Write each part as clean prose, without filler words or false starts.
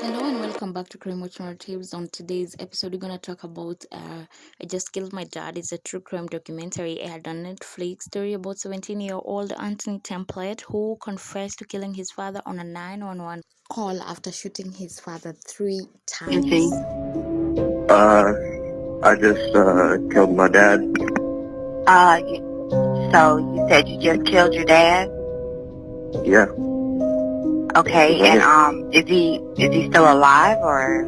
Hello and welcome back to Crime Watch Narratives. On today's episode, we're gonna talk about "I Just Killed My Dad." It's a true crime documentary aired on Netflix. Story about 17-year-old Anthony Templet who confessed to killing his father on a 911 call after shooting his father 3 times. Uh, I just killed my dad. So you said you just killed your dad? Yeah. Okay, and is he still alive or?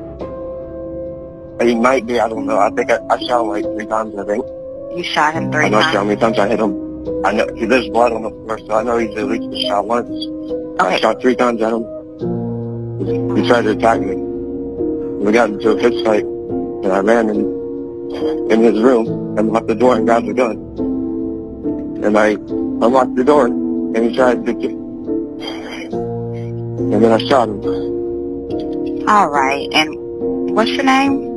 He might be. I don't know. I think I shot him like 3 times. I think. You shot him three I'm not sure how times? many times I hit him. I know there's blood on the floor, so I know he's at least been shot once. Okay. I shot 3 times at him. He tried to attack me. We got into a fist fight, and I ran in his room and locked the door and grabbed the gun. And I unlocked the door, and he tried to get, and then I shot him. All right, and what's your name?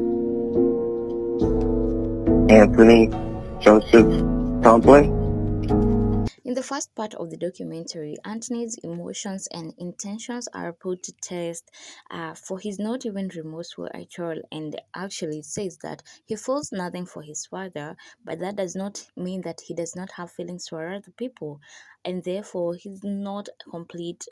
Anthony Templet. In the first part of the documentary, Anthony's emotions and intentions are put to test, for he's not even remorseful at all, and actually says that he feels nothing for his father, but that does not mean that he does not have feelings for other people, and therefore he's not a complete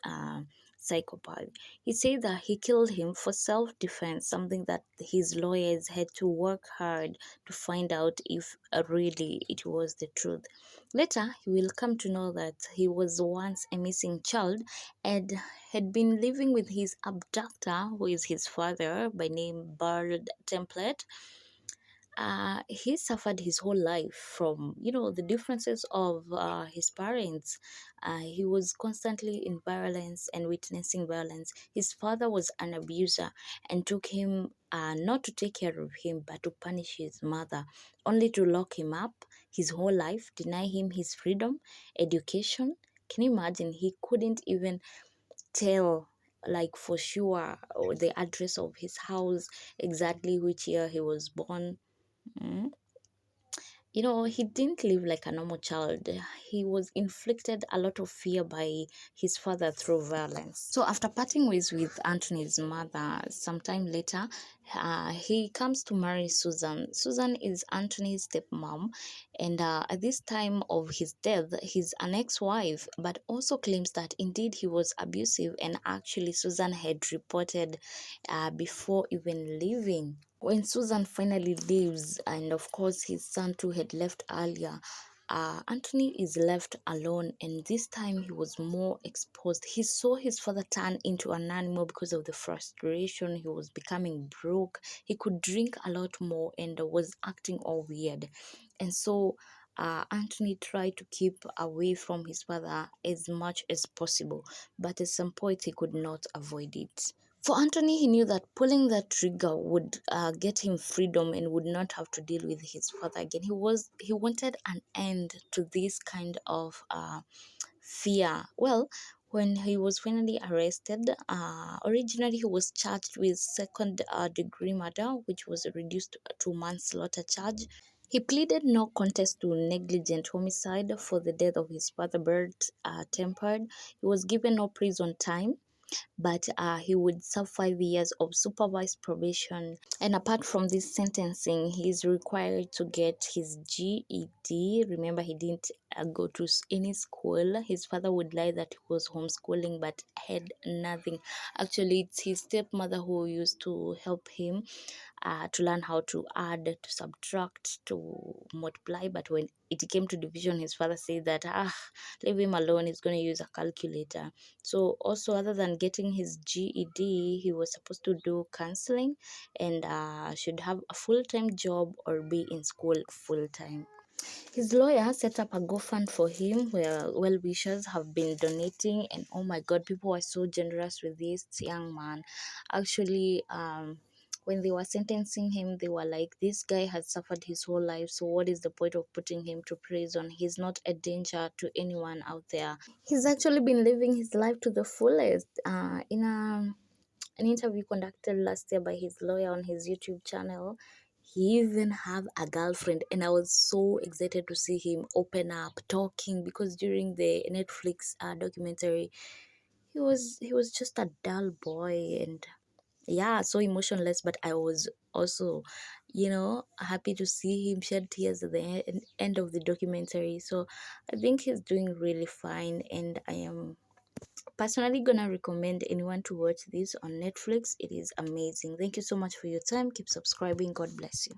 psychopath. He said that he killed him for self-defense, something that his lawyers had to work hard to find out if really it was the truth. Later, he will come to know that he was once a missing child and had been living with his abductor, who is his father by name Templet. He suffered his whole life from the differences of his parents. He was constantly in violence and witnessing violence. His father was an abuser and took him, not to take care of him but to punish his mother, only to lock him up his whole life, deny him his freedom, education. Can you imagine? He couldn't even tell, like, for sure, the address of his house, exactly which year he was born. Mm. He didn't live like a normal child. He was inflicted a lot of fear by his father through violence. So after parting ways with Anthony's mother sometime later, he comes to marry Susan. Susan is Anthony's stepmom, and at this time of his death, he's an ex-wife, but also claims that indeed he was abusive, and actually Susan had reported before even leaving. When Susan finally leaves, and of course his son too had left earlier, Anthony is left alone, and this time he was more exposed. He saw his father turn into an animal because of the frustration. He was becoming broke. He could drink a lot more and was acting all weird. And so Anthony tried to keep away from his father as much as possible, but at some point he could not avoid it. For Anthony, he knew that pulling that trigger would get him freedom and would not have to deal with his father again. He wanted an end to this kind of fear. Well, when he was finally arrested, originally he was charged with second degree murder, which was reduced to manslaughter charge. He pleaded no contest to negligent homicide for the death of his father, Bert Tempered. He was given no prison time, but he would serve 5 years of supervised probation. And apart from this sentencing, he is required to get his GED. Remember, he didn't go to any school. His father would lie that he was homeschooling, but had nothing. Actually, it's his stepmother who used to help him to learn how to add, to subtract, to multiply. But when it came to division, his father said that leave him alone, he's going to use a calculator. So also, other than getting his GED, he was supposed to do counseling and should have a full-time job or be in school full-time. His lawyer set up a GoFund for him where well-wishers have been donating, and oh my god, people were so generous with this young man. Actually, when they were sentencing him, they were like, this guy has suffered his whole life, so what is the point of putting him to prison? He's not a danger to anyone out there. He's actually been living his life to the fullest. In an interview conducted last year by his lawyer on his YouTube channel, he even have a girlfriend, and I was so excited to see him open up talking, because during the Netflix documentary, he was just a dull boy, and yeah, so emotionless, but I was also, happy to see him shed tears at the end of the documentary. So I think he's doing really fine, and I am personally gonna recommend anyone to watch this on Netflix. It is amazing. Thank you so much for your time. Keep subscribing. God bless you.